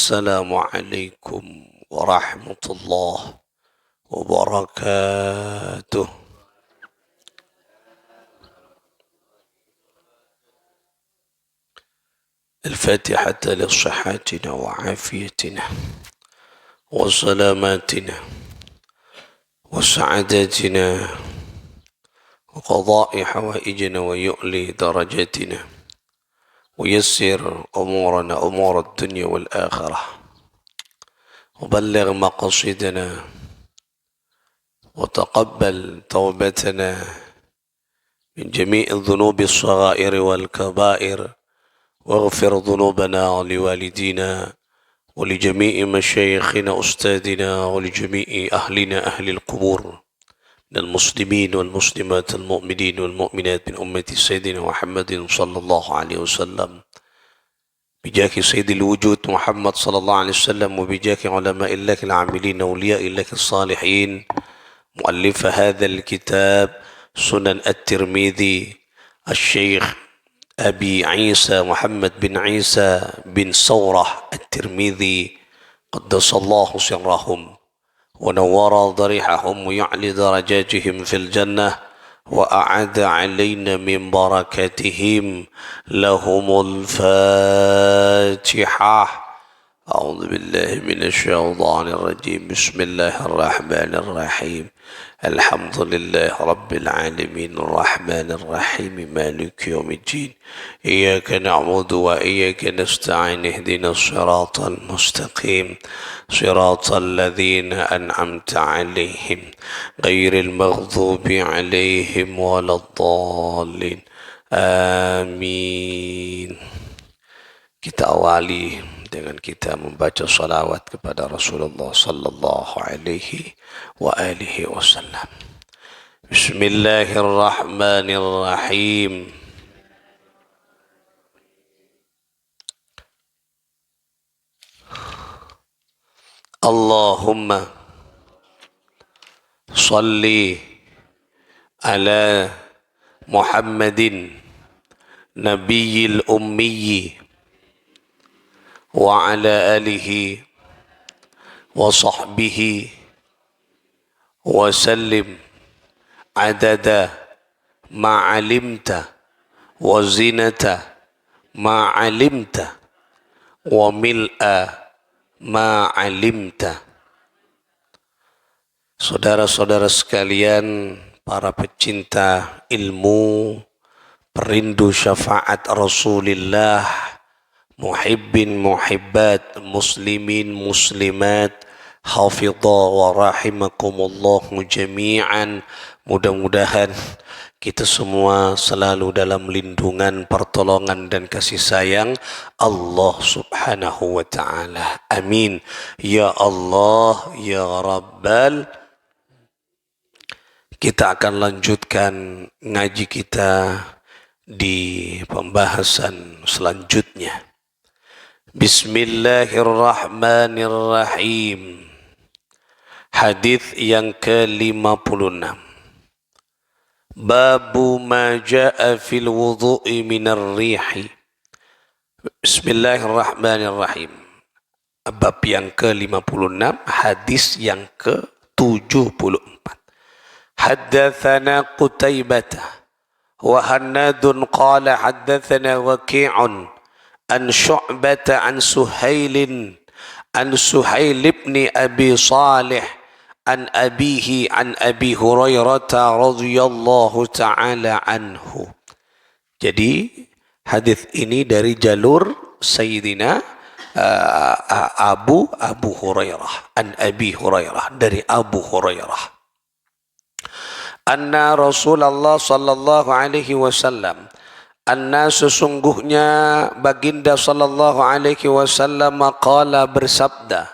السلام عليكم ورحمة الله وبركاته. الفاتحة لصحتنا وعافيتنا وسلاماتنا وسعادتنا وقضاء حوائجنا ويؤلي درجاتنا ويسر أمورنا أمور الدنيا والآخرة وبلغ مقاصدنا وتقبل توبتنا من جميع الذنوب الصغائر والكبائر واغفر ذنوبنا لوالدينا ولجميع مشايخنا أستاذنا ولجميع أهلنا أهل القبور من المسلمين والمسلمات المؤمنين والمؤمنات من أمة سيدنا محمد صلى الله عليه وسلم بجاه سيد الوجود محمد صلى الله عليه وسلم وبجاه علماء الله العاملين أولياء الله الصالحين مؤلف هذا الكتاب سنن الترمذي الشيخ أبي عيسى محمد بن عيسى بن ثورة الترمذي قدس الله سرهم ونور ضريحهم ويعلي درجاتهم في الجنة وأعد علينا من بركاتهم لهم الفاتحة. أعوذ بالله من الشيطان الرجيم. بسم الله الرحمن الرحيم. الحمد لله رب العالمين الرحمن الرحيم مالك يوم الدين إياك نعبد وإياك نستعين اهدنا الصراط المستقيم صراط الذين أنعمت عليهم غير المغضوب عليهم ولا الضالين آمين. Kita awali dengan kita membaca salawat kepada Rasulullah sallallahu alaihi wa alihi wasallam. Bismillahirrahmanirrahim. Allahumma salli ala Muhammadin nabiyil ummiyyi wa ala alihi wa sahbihi wa sallim adada ma alimta wa zinata ma alimta wa mil'a ma alimta. Saudara-saudara sekalian, para pecinta ilmu, perindu syafaat Rasulullah, muhibbin muhibbat, muslimin muslimat, hafidha wa rahimakumullahu jami'an. Mudah-mudahan kita semua selalu dalam lindungan, pertolongan dan kasih sayang Allah subhanahu wa ta'ala. Amin. Ya Allah, ya Rabbal. Kita akan lanjutkan ngaji kita di pembahasan selanjutnya. Bismillahirrahmanirrahim. Hadis yang ke-56. Babu ma jaa fil wudhu'i minar rihi. Bismillahirrahmanirrahim. Bab yang ke-56, hadis yang ke-74. Haddatsana Qutaibah wa Hannadun qala haddatsana Waqi'un an Syu'bata an Suhailin an Suhail ibn Abi Salih an abihi an Abi Hurairah radhiyallahu ta'ala anhu. Jadi hadis ini dari jalur Sayyidina Abu Hurairah an Abi Hurairah, dari Abu Hurairah. Anna Rasulullah sallallahu alaihi wasallam, anna sesungguhnya baginda sallallahu alaihi wasallam qala bersabda,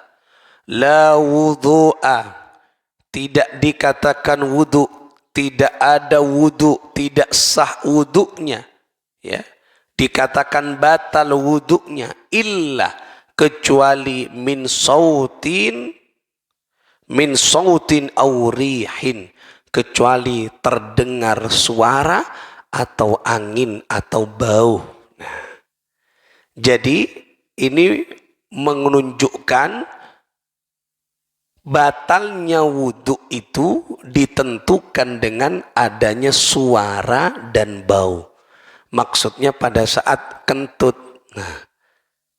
la wudhu'a, tidak dikatakan wudu, tidak ada wudu, tidak sah wudunya, ya, dikatakan batal wudunya, illa, kecuali min sautin aw rihin, kecuali terdengar suara atau angin atau bau. Nah, jadi ini menunjukkan batalnya wudhu itu ditentukan dengan adanya suara dan bau. Maksudnya pada saat kentut. Nah,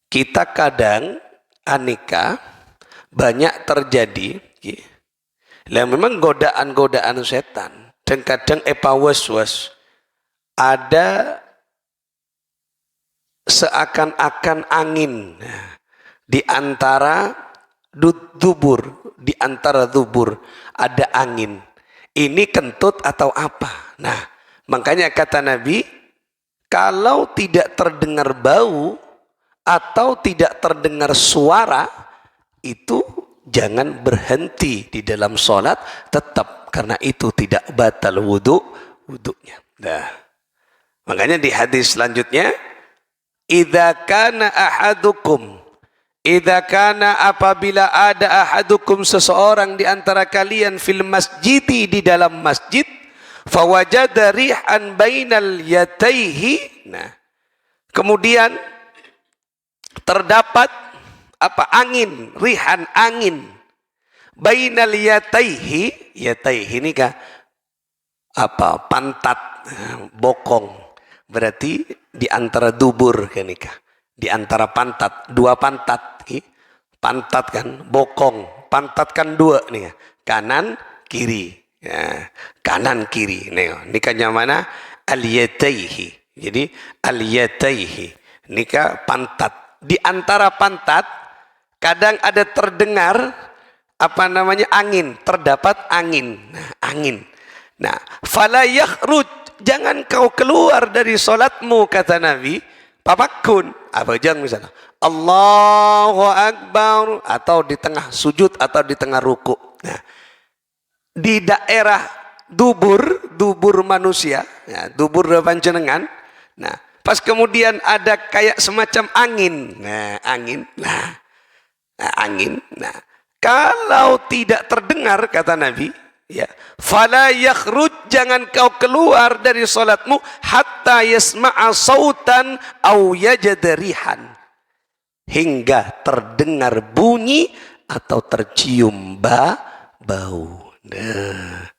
kita kadang aneka banyak terjadi. Lah memang godaan-godaan setan. Dan kadang was-was. Ada seakan-akan angin di antara dubur, di antara dubur ada angin. Ini kentut atau apa? Nah, makanya kata Nabi, kalau tidak terdengar bau atau tidak terdengar suara, itu jangan berhenti di dalam sholat, tetap, karena itu tidak batal wudhunya. Nah, makanya di hadis selanjutnya, idza kana apabila ada ahadukum seseorang di antara kalian fil masjidi di dalam masjid, fawajada rihan bainal yataihi. Nah, kemudian terdapat apa? Angin, rihan angin. Bainal yataihi, yataihi ini kah? Apa? Pantat, bokong. Berarti di antara dubur kan nikah. Di antara pantat, dua pantat. Pantat kan, bokong. Pantat kan dua nih, kanan kiri. Ya, kanan kiri. Nih, nikahnya mana? Al-yataihi. Jadi al-yataihi. Nikah pantat. Di antara pantat kadang ada terdengar apa namanya angin, terdapat angin. Nah, angin. Nah, fala yakhruj, jangan kau keluar dari solatmu, kata Nabi. Papakun, apa jang misalnya, Allahu Akbar, atau di tengah sujud atau di tengah ruku. Nah, di daerah dubur manusia, ya, dubur panjenengan. Nah, pas kemudian ada kayak semacam angin. Nah, angin. Nah, angin. Nah, kalau tidak terdengar, kata Nabi, ya, fala yakhruj, jangan kau keluar dari salatmu hatta yasma'a sautan au yajada rihan, hingga terdengar bunyi atau tercium bau. Nah,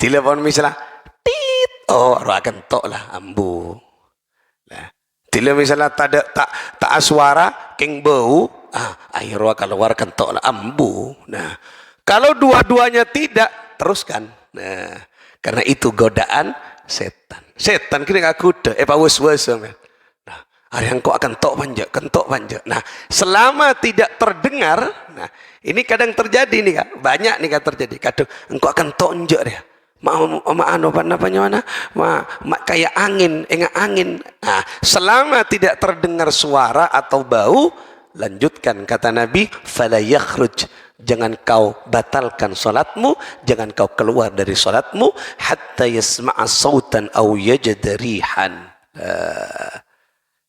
telepon misalnya tit, oh akan tok lah ambu. Nah, telepon misalnya tak suara keng bau, air keluar kentok lah ambu. Nah, kalau dua-duanya tidak, teruskan. Nah, karena itu godaan setan. Setan kira gak kuda, was-was. Nah, hari yang kau akan kentok panjang. Nah, selama tidak terdengar, nah, ini kadang terjadi nih kak, banyak nih kak terjadi. Kadang engkau akan tonjok dia. Kayak angin, angin. Nah, selama tidak terdengar suara atau bau, lanjutkan kata Nabi, fala yakhruj, jangan kau batalkan salatmu, jangan kau keluar dari salatmu hatta yasma'a sautan aw yajada rihan,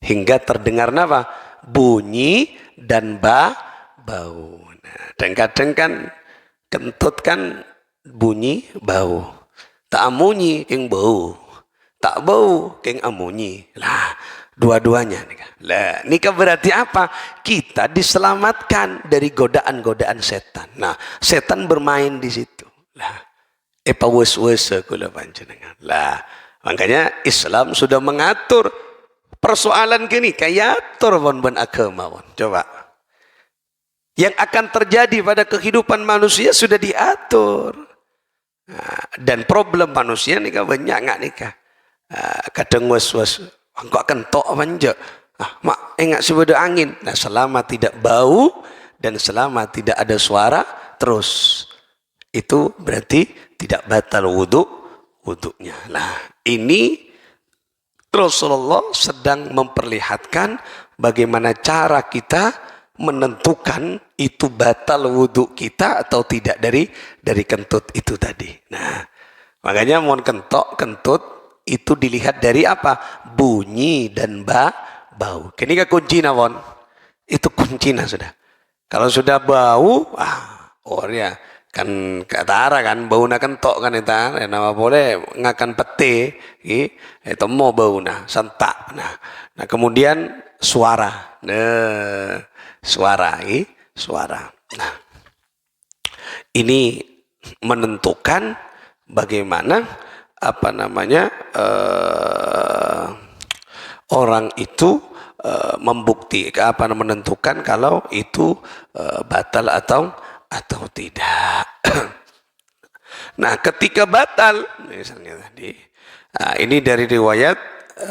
hingga terdengar apa? Bunyi dan bau. Nah, dan kadang kan kentut kan bunyi bau. Tak amunyi keng bau, tak bau keng amunyi. Lah, dua-duanya nikah. Lah, nikah berarti apa? Kita diselamatkan dari godaan-godaan setan. Nah, setan bermain di situ. Lah, was-was kula panjenengan. Lah, makanya Islam sudah mengatur persoalan gini, kayak atur bon agama. Coba. Yang akan terjadi pada kehidupan manusia sudah diatur. Nah, dan problem manusia nikah banyak nggak nikah. Kadang was-was, engkau akan tok manja. Mak enggak sebeda angin. Nah, selama tidak bau dan selama tidak ada suara, terus itu berarti tidak batal wudhunya. Nah, ini Rasulullah sedang memperlihatkan bagaimana cara kita menentukan itu batal wudhu kita atau tidak dari kentut itu tadi. Nah, makanya mohon kentut itu dilihat dari apa? Bunyi dan bau. Kini kan kunci nawon. Itu kuncinya sudah. Kalau sudah bau, ya kan katara kan bau na kentok kan itu. Nama boleh ngakan pete, itu mau bau nah sentak. Nah kemudian suara. Nah, suara ini suara. Nah, ini menentukan bagaimana apa namanya orang itu membuktikan apa menentukan kalau itu batal atau tidak. Nah, ketika batal misalnya tadi, ini dari riwayat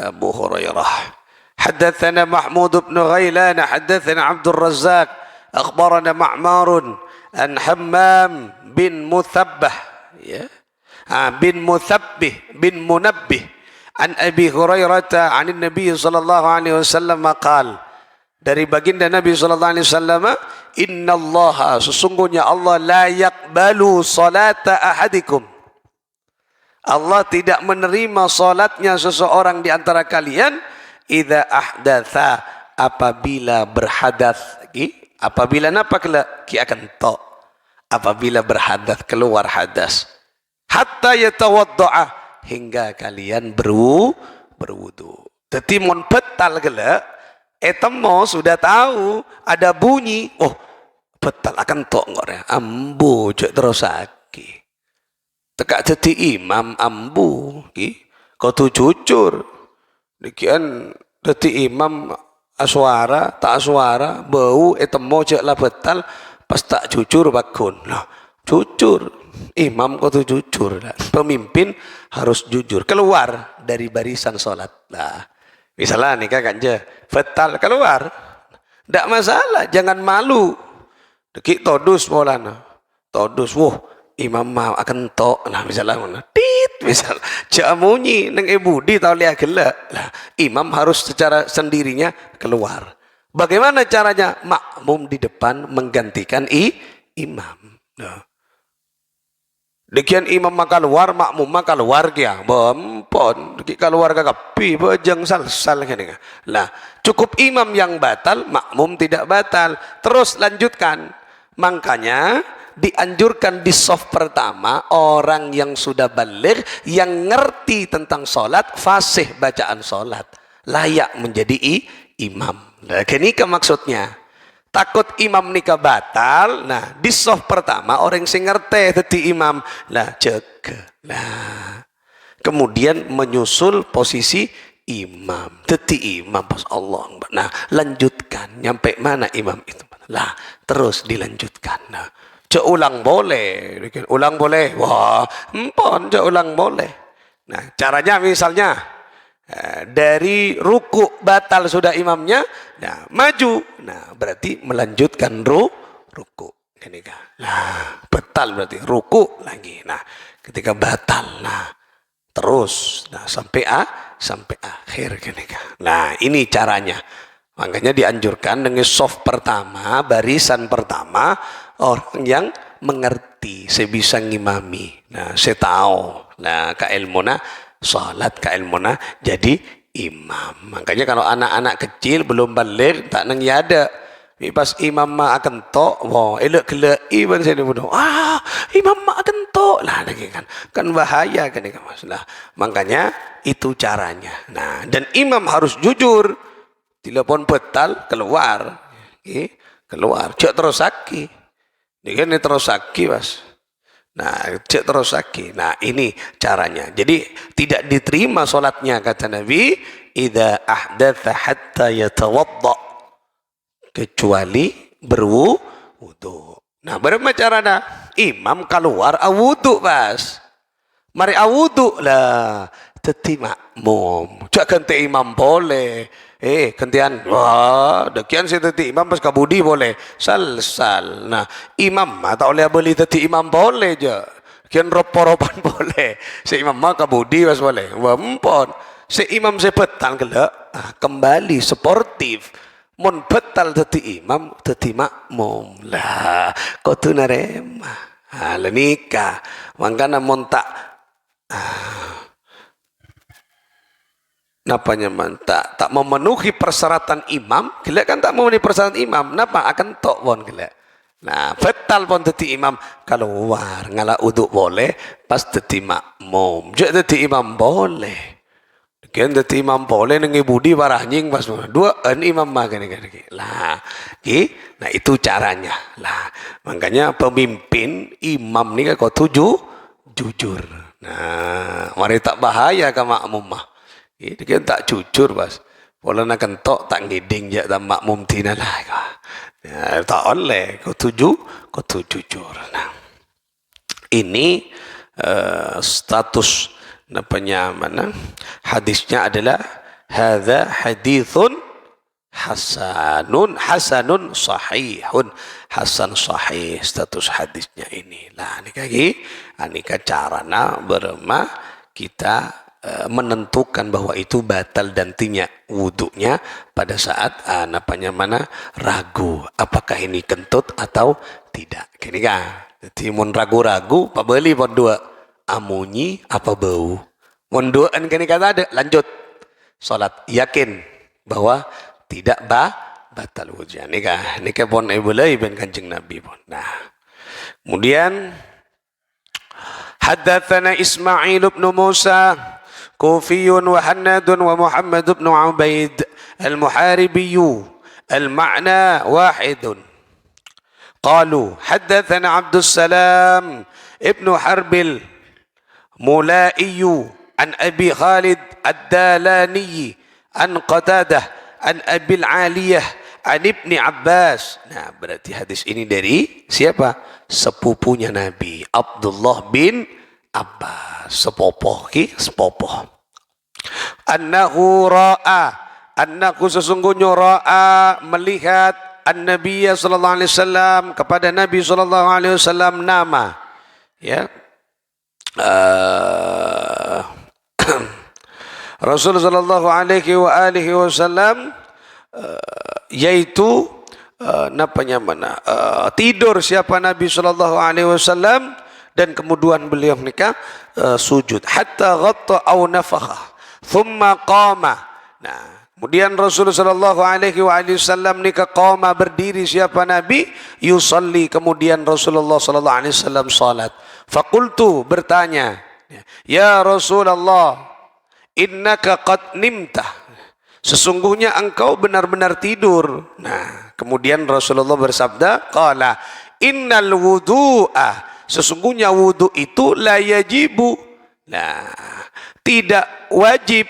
Abu Hurairah. Haddatsana Mahmud bin Ghailan, haddatsana Abdul Razzaq, akhbarana Ma'mar an Hammam bin Muthabbah, ya. Bin Muthabbih bin Munabbih an Abi Hurairah an Nabi sallallahu alaihi wasallam qala, dari baginda Nabi sallallahu alaihi wasallam, innallaha, sesungguhnya Allah, la yaqbalu salata ahadikum, Allah tidak menerima salatnya seseorang di antara kalian, idza ahdatsa, apabila berhadas, apabila napa ki akan to, apabila berhadas, keluar hadas, hatta yatawaddaa, hingga kalian berwudu. Dadi mun betal gele etemo sudah tahu ada bunyi, oh betal akan tok ngore ambu cek terusake tekak dadi imam ambu ki kudu jujur dikian dadi imam aswara tak aswara bau etemo cek lah betal pas tak jujur bakun lah jujur imam kudu jujur lah. Pemimpin harus jujur keluar dari barisan sholat lah. Misalnya nikah kanja betal keluar, tidak masalah, jangan malu. Deki todus maulana, todus, wah imam mau akan tok, nah misalnya mana, tit misal, jamunyi neng ibu di tahu lihat gelak, lah imam harus secara sendirinya keluar. Bagaimana caranya? Makmum di depan menggantikan imam. Nah. Dekian imam maka luar, makmum maka luar kia, bempon, deki keluar kakapi, bejeng sal kene. Lah, cukup imam yang batal, makmum tidak batal. Terus lanjutkan. Makanya dianjurkan di saf pertama orang yang sudah baligh, yang ngerti tentang solat, fasih bacaan solat, layak menjadi imam. Nah, ini maksudnya. Takut imam nikah batal, nah di saf pertama orang sing ngerti dadi imam, lah jaga, lah kemudian menyusul posisi imam, dadi imam pas Allah, nah lanjutkan nyampe mana imam itu, lah terus dilanjutkan, nah ulang boleh, ulang boleh, wah empon ulang boleh, nah caranya misalnya dari ruku batal sudah imamnya, nah maju, nah berarti melanjutkan ruku, nah batal berarti ruku lagi, nah ketika batal, nah terus, nah sampai akhir, nah ini caranya. Makanya dianjurkan dengan saf pertama, barisan pertama orang yang mengerti, saya bisa ngimami, nah saya tahu, nah kailmuna salat kailmuna jadi imam. Makanya kalau anak-anak kecil belum balik tak nang yada, pas imam mak akan tok, wah elok kelak iban saya bodoh, imam mak akan tok lah lagi kan bahaya kan masalah. Makanya itu caranya. Nah, dan imam harus jujur, telepon betal keluar, keluar, cek terus saki, ini kan terus saki mas. Nah, cek terus lagi. Nah, ini caranya. Jadi tidak diterima solatnya kata Nabi, idza ahdatsa hatta yatawadda, kecuali berwudu. Nah, bagaimana caranya? Imam keluar awudu pas. Mari awudu lah, teti makmum. Cak ganti imam boleh. Gantian, wah, dekian saya tadi imam pas kabudi boleh, sal. Nah, imam tak boleh beli tadi imam boleh je. Kian ropo-ropan boleh. Si imam mah kabudi pas boleh. Wah, empon. Si imam saya betal gelak, kembali sportif. Mun betal tadi imam, tadi makmum. Lah, kau tu narema. Lenika. Makanya mun tak napanya tak memenuhi persyaratan imam, gila kan tak memenuhi persyaratan imam, napa akan tok pon gila. Nah, betal pon dadi imam keluar, ngala uduk boleh, pas dadi makmum, jadi dadi imam boleh. Kian dati imam boleh nengi budi parahnying pas dua an imam makan lah, nah itu caranya lah. Makanya pemimpin imam ni kau jujur. Nah, mari tak bahaya ke makmum mah. Dia tak jujur pas. Pola nak kentok tak ngiding je tak makmum tina lah. Ya, tak oleh kau jujur. Nah, ini status namanya mana? Hadisnya adalah hadza hadithun hasanun sahihun, hasan sahih status hadisnya ini. Lah ini carana berma kita menentukan bahwa itu batal dan tidak wudunya pada saat ragu apakah ini kentut atau tidak. Kini kan, jadi mun ragu-ragu, pabeli pon dua amunyi apa bau. Mun duaan kini kata ada lanjut salat yakin bahwa tidak batal wudunya. Nikah pon ibulai ben Kanjeng Nabi pon. Nah, kemudian haddatsana Ismail bin Musa كوفي وحناد ومحمد بن عبيد المحاربي المعنى واحد قالوا حدثنا عبد السلام ابن حرب الملائي عن أبي خالد الدالاني عن قتادة عن أبي العالية عن ابن عباس. Nah, berarti hadis ini dari siapa? Sepupunya Nabi, Abdullah bin Abbas, sepopoh. Annahu sesungguhnya ra'a melihat an-nabiy sallallahu alaihi wasallam kepada Nabi sallallahu alaihi wasallam nama ya Rasul sallallahu alaihi wa alihi wasallam yaitu tidur siapa Nabi sallallahu alaihi wasallam dan kemudian beliau nikah sujud hatta ghatta aw nafakha thumma qama. Nah, kemudian Rasulullah sallallahu alaihi wasallam nikah qama berdiri siapa Nabi yusalli, kemudian Rasulullah sallallahu alaihi wasallam salat. Faqultu bertanya, ya Rasulullah innaka qad nimta, sesungguhnya engkau benar-benar tidur. Nah, kemudian Rasulullah bersabda qala innal wudu'a, sesungguhnya wudu itu la yajibu, nah tidak wajib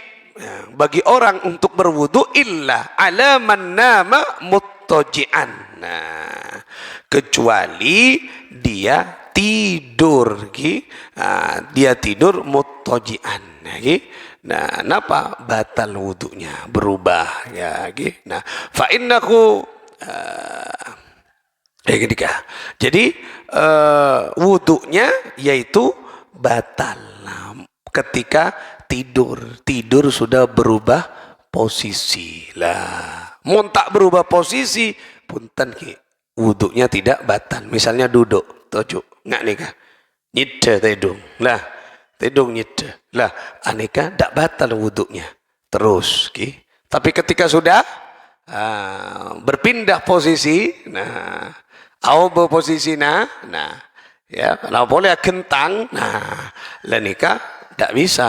bagi orang untuk berwudu illa ala man nama muttaji'an, nah kecuali dia tidur dia tidur muttaji'an. Nah, kenapa batal wudunya berubah ya? Nah, fa innahu jadi wudunya yaitu batal ketika tidur sudah berubah posisi lah. Mun tak berubah posisi punten wudunya tidak batal. Misalnya duduk tojuk nggak nikah nyide tedung lah, tedung nyide lah aneka tak batal wudunya terus tapi ketika sudah berpindah posisi, nah au berposisi nah ya kalau boleh kentang, nah lenika tidak bisa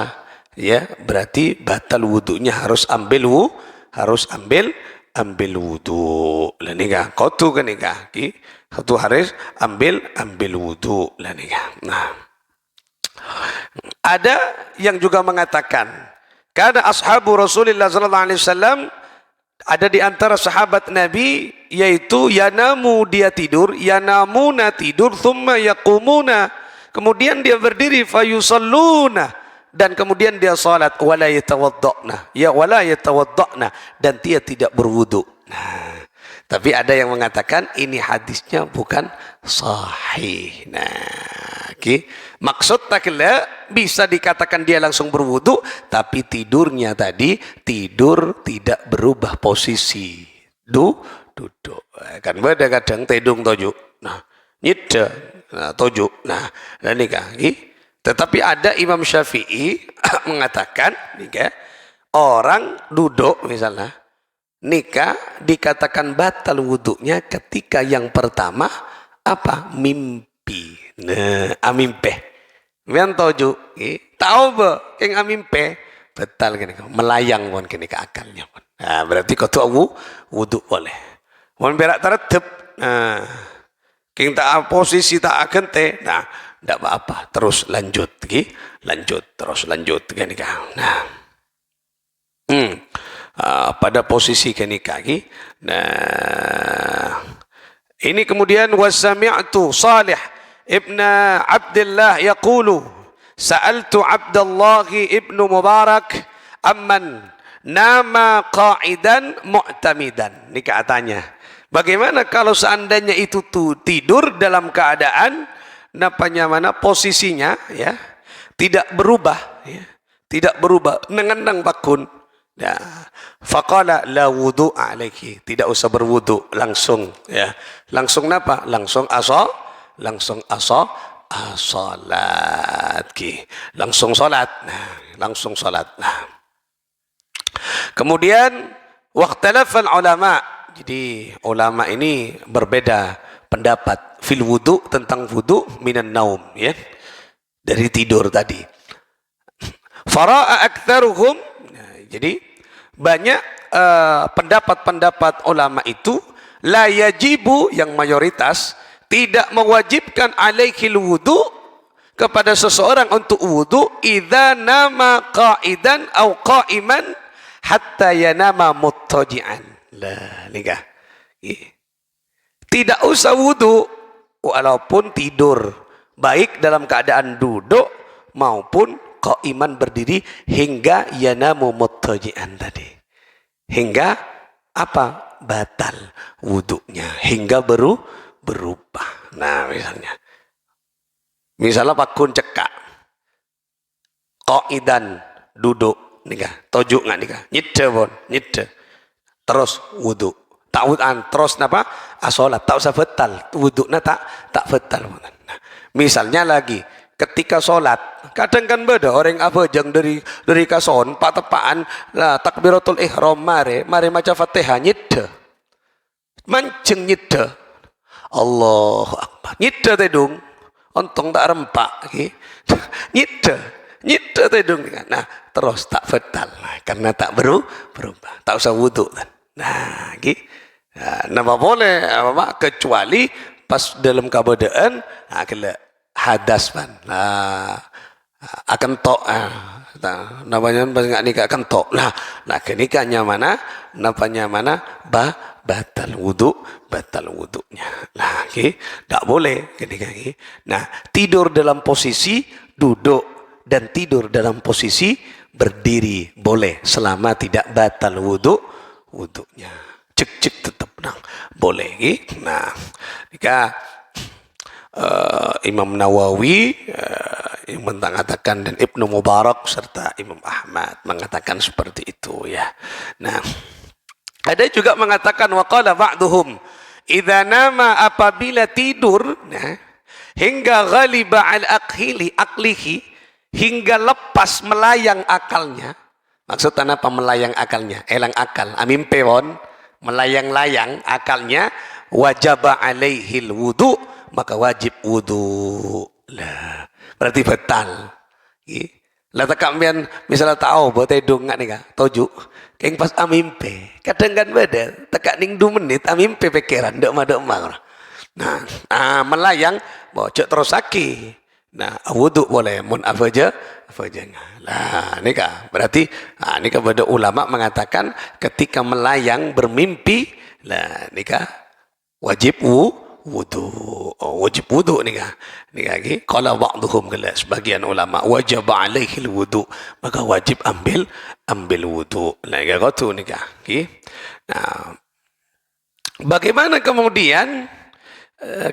ya, berarti batal wudunya harus ambil wudu lenika kotu kenika satu harus ambil wudu lenika. Nah, ada yang juga mengatakan karena ashabu Rasulullah sallallahu alaihi wasallam, ada di antara sahabat Nabi yaitu yanamu dia tidur, yanamuna tidur, thumma yaqumuna kemudian dia berdiri, fayusalluna dan kemudian dia salat, wala yatawadda'na dan dia tidak berwudu. Nah, tapi ada yang mengatakan ini hadisnya bukan sahih. Nah, maksud taklah bisa dikatakan dia langsung berwudu, tapi tidurnya tadi tidur tidak berubah posisi. Duduk. Kan beda kadang tedung tojuk. Nah, nyide, nah, tojuk. Nah, dan nikah. Tetapi ada Imam Syafi'i mengatakan nikah orang duduk misalnya nikah dikatakan batal wudunya ketika yang pertama apa? Mimpi. Nah, amimpe. Mian toju, tahu be, keng amimpe, betal gini melayang pun gini ke akalnya pun. Nah, berarti kau tu wudu boleh. Mau berak tertib. Nah, king tak posisi tak akan teh. Nah, tidak apa-apa. Terus lanjut, lanjut gini kan. Nah, pada posisi gini kaki. Nah, ini kemudian wasami'tu Salih ibn Abdullah yaqulu sa'altu Abdullah ibn Mubarak amman nama qa'idan mu'tamidan. Ini katanya. Bagaimana kalau seandainya itu tidur dalam keadaan mana posisinya ya tidak berubah ya, tidak berubah nengendang bakun. Ya, faqala la wudu alaihi, tidak usah berwudu langsung ya. Langsung apa? Langsung salat ki. Langsung salat. Nah, langsung salat. Nah. Kemudian waqtalafal ulama. Jadi ulama ini berbeda pendapat fil wudu tentang wudu minan naum ya. Dari tidur tadi. Fara'a aktsaruhum. Nah, jadi banyak pendapat-pendapat ulama itu la yajibu yang mayoritas tidak mewajibkan alaihil wudu kepada seseorang untuk wudu idza nama qa'idan au qa'iman hatta yanama muttaji'an. Lah nikah. Tidak usah wudu walaupun tidur, baik dalam keadaan duduk maupun qa'iman berdiri hingga yanamu muttaji'an tadi. Hingga apa? Batal wudunya, hingga berubah. Nah, misalnya pakun cekak qa'idan duduk nikah, tojuk nggak nikah, nyidde terus wudu. Terus napa? Asolat tak usah batal, wuduknya tak batal. Nah, misalnya lagi ketika sholat, kadang kan beda orang apa jang dari kason, pak tepaan, lah takbiratul ihram mari maca fatihah nyidde, mancing nyidde, Allahu akbar, nyidde tedung, ontong tak rempak, nyidde tedung, nah terus tak fatal, karena tak berubah, tak usah wudhu kan, nah gitu, nah boleh apa kecuali pas dalam keadaan, nah kena hadas pan, akan tok, namanya pas nggak nikah akan tok, nah kenikahnya mana, namanya mana, batal wudunya, nah tak boleh kenikah. Nah tidur dalam posisi duduk dan tidur dalam posisi berdiri boleh selama tidak batal wudunya, cek tetap nang boleh. Nah nikah. Imam Nawawi yang mengatakan dan Ibnu Mubarak serta Imam Ahmad mengatakan seperti itu ya. Nah, ada juga mengatakan waqala ba'duhum idza nama apabila tidur nah, hingga ghaliba al aqlihi hingga lepas melayang akalnya. Maksudnya apa melayang akalnya? Elang akal, amimpe won melayang-layang akalnya wajaba alaihil wudu maka wajib wudu lah, berarti batal. Lah takkan misalnya tahu buat hidung nggak nih kak, toju, keng pas amimpe, kadang kan beda, tekak ning 2 menit amimpe pikiran, dok mah. Nah, melayang, bawa cek terus saki. Nah, wudu boleh, mun apa aja lah, ini kak, berarti, ini kak pada ulama mengatakan ketika melayang bermimpi, lah, ini kak wajib wajib wudu nih lagi kalau ba'dhum kala sebagian ulama wajib alaihi wudu maka wajib ambil wudu lagi gotu nih nah bagaimana kemudian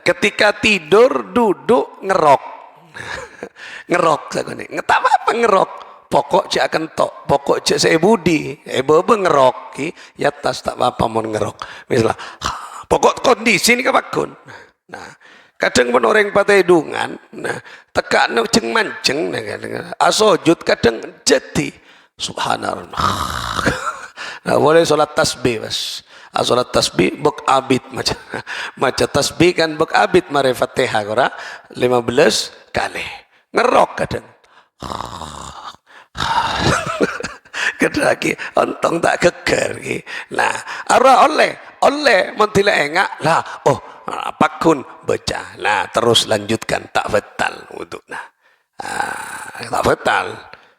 ketika tidur duduk ngerok sakone tak apa ngerok pokok cek akan tok pokok cek saya budi bebe ngerok ya tas tak apa mau ngerok misalnya pokok kondisi ini kebakun. Nah, kadang pun orang pakai hidungan, nah, tekak no ceng manceng, asojud kadang jadi, subhanallah. Nah, boleh solat tasbih mas, solat tasbih bek abid macam tasbih kan bek abid mare fatihah kora 15 kali, ngerok kadang. Kedaki ontong tak geger ki. Nah, ara oleh mentila engak lah. Oh, pakun baca. Nah, terus lanjutkan tak batal wuduk. Nah, tak batal.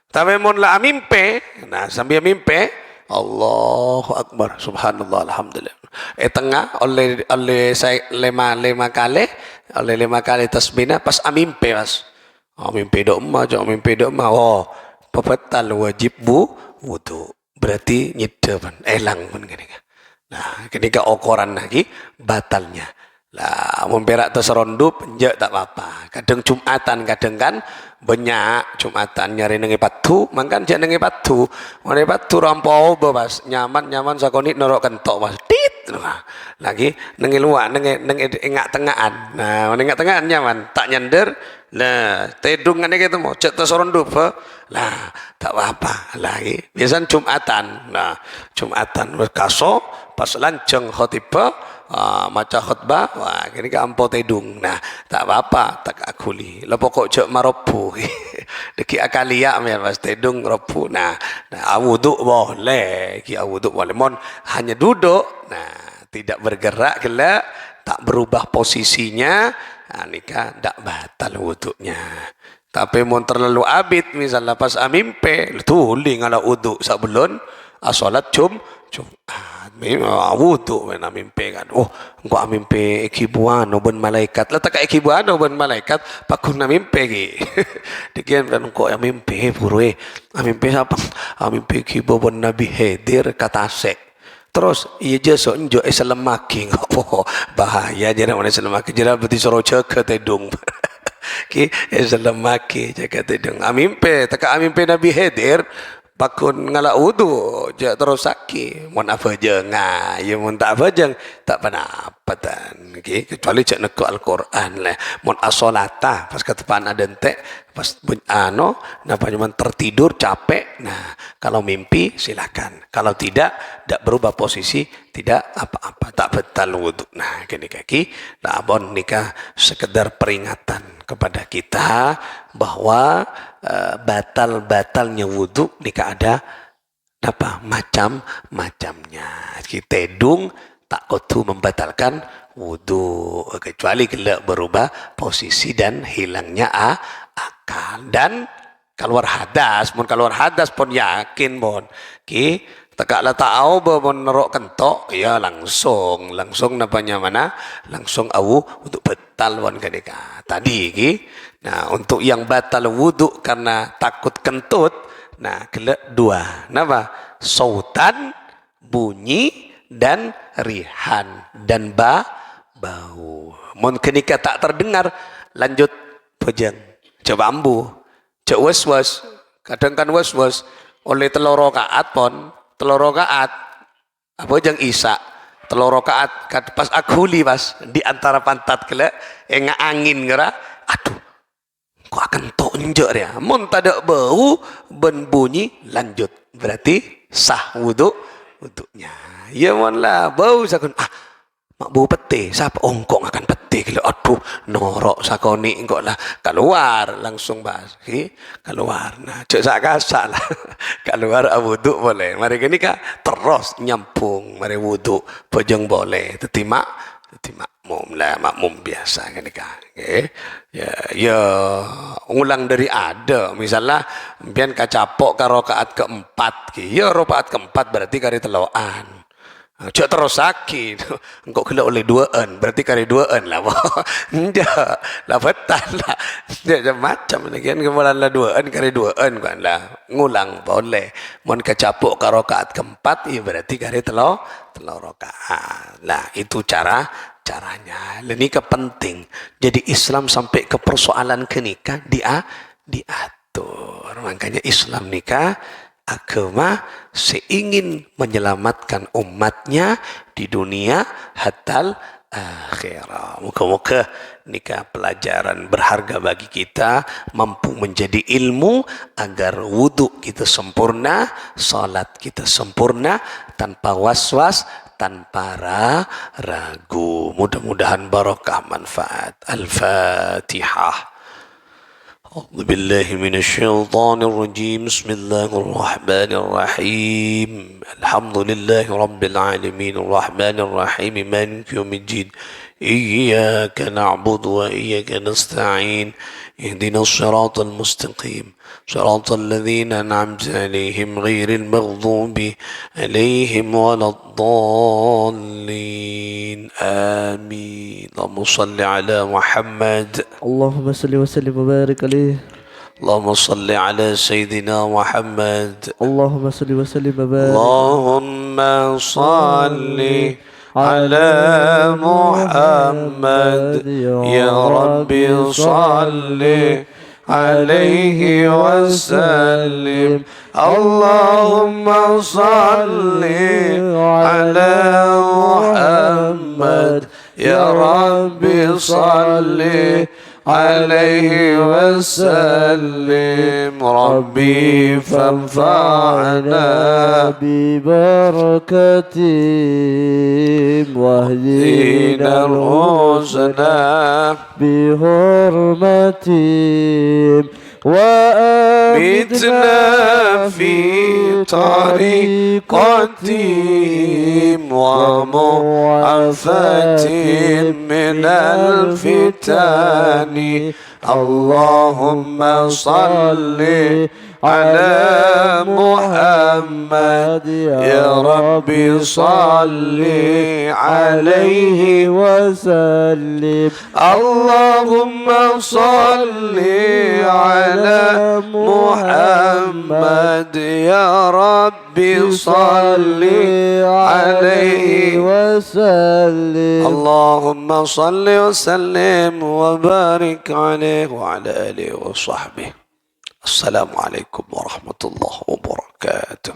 Tapi mon lah mimpe, nah sambil mimpe, Allahu Akbar, Subhanallah, Alhamdulillah. Tengah oleh saya lima kali tasbihna pas amimpe mas. Mimpi dok emak, jangan mimpi dok emak. Oh, pepetal wajib wudu. Berarti nyedepan, elang pun gini. Nah, ketika ukuran lagi batalnya. Lah, memperak terserondup, penjak tak apa-apa. Kadang Jumatan, kadang kan banyak Jumatan nyari nengi patu, mangkan jangan nengi patu. Nengi patu rampau bebas, nyaman sakonit norok kentok mas. Tit. Nah, lagi nengi luar, nengi engak tengahan. Nah, engak tengahan nyaman, tak nyender. Nah, tedungan gitu mau cek terserondup. Lah, tak apa-apa lagi. Biasanya Jumatan. Nah, Jumatan berkaso pas lanceng khotibah maca khutbah, wah kini ke ampo tedung. Nah, tak apa-apa, tak akuli. Lah pokok jek marobu. Deki akalia ya pas tedung robu. Nah, wuduk boleh, ki wuduk boleh. Mon hanya duduk, nah tidak bergerak gelak, tak berubah posisinya, nah, nikah tak batal wuduknya. Tapi mon terlalu abid misalnya pas amimpe, tuh ngala wuduk sebelum salat Jumat. Memang wuduk mana mimpi kan. Oh, engkau mimpi ikibuan ben malaikat. Lah tak ikibuan ben malaikat, pakun na mimpi gi. Dikian kan engkau yang mimpi purwe. Mimpi apa? Mimpi ikibu ben Nabi Khidir kata sek. Terus iya je so njo selemaki ngopo. Bahaya jera mana selemaki jera berarti soro jaga tedung. Ki selemaki jaga tedung. Mimpi tak mimpi Nabi Khidir pakun ngalak wudu je terus sakit mun apa je ya mun tak apa je tak penapatan okay? Kecuali cek neko Al-Quran lah mun asolata pas ketepan ada entek pas napa cuma tertidur capek. Nah kalau mimpi silakan, kalau tidak berubah posisi tidak apa-apa, tak batal wudu. Nah gini kaki nah bon nikah sekedar peringatan kepada kita bahwa batalnya wudhu nikah ada apa macam-macamnya. Kita tedung tak kutu membatalkan wudhu kecuali gelak berubah posisi dan hilangnya akal dan keluar hadas. Mun keluar hadas pun yakin bon ki tekaklah tahu bahwa nerok kentok ya langsung napanya mana langsung untuk batal wan kadeka tadi ki. Nah untuk yang batal wudhu karena takut kentut, nah kelak dua napa sautan bunyi dan rihan dan bau. Mun kenika tak terdengar lanjut pejang coba ambu cek was kadang kan was oleh telur rakaat pon telur rakaat apa jang isa telur rakaat pas akuli pas di antara pantat kelak enga angin ngera aduh kok akan tonjok dia mun tak bau ben bunyi lanjut berarti sah wuduknya ya mon lah bau sakun mak bau pete siapa ongkong akan pete kalau aduh norok sakoni engkau lah keluar langsung bahas keluar. Nah cek sak lah keluar wuduk boleh mari gini kak terus nyampung mari wuduk pejeng boleh teti makmum lah makmum biasa kan kak ya ulang dari ada misalnya pian kacapok ke rakaat keempat ya rakaat keempat berarti kari teloan cak terus sakit engkau kena oleh 2an berarti kari 2an lah enggak lah betul lah dia macam ni kan kemudian lah 2an kari 2an kan lah ngulang boleh mun kacapok ke rakaat keempat ya berarti kari telur rakaat lah itu caranya. Ini kepenting. Jadi Islam sampai ke persoalan kenikah diatur. Makanya Islam nikah agama seingin menyelamatkan umatnya di dunia hatta akhirah. Muka-muka nikah pelajaran berharga bagi kita, mampu menjadi ilmu agar wudhu kita sempurna, salat kita sempurna tanpa was-was, tanpa ragu. Mudah-mudahan barokah manfaat. Al-Fatihah. أعوذ بالله من الشيطان الرجيم بسم الله الرحمن الرحيم الحمد لله رب العالمين الرحمن الرحيم مالك يوم الدين إياك نعبد وإياك نستعين اهدنا الصراط المستقيم صراط الذين أنعمت عليهم غير المغضوب عليهم ولا الضالين آمين اللهم صل على محمد اللهم صل وسلم وبارك عليه. اللهم صل على سيدنا محمد اللهم صل وسلم وبارك. اللهم صل على محمد يا ربي صل عليه وسلم اللهم صل على محمد يا ربي صل عليه وسلم ربي فانفعنا ببركتهم واهدنا الحسنى بحرمتهم وأمتنا في طريقتهم ومعافاتهم من الفتن اللهم صل على محمد يا ربي صل عليه وسلم. اللهم صل على محمد يا ربي صل عليه وسلم. اللهم صل وسلم وبارك عليه وعلى آله وصحبه. السلام عليكم ورحمة الله وبركاته.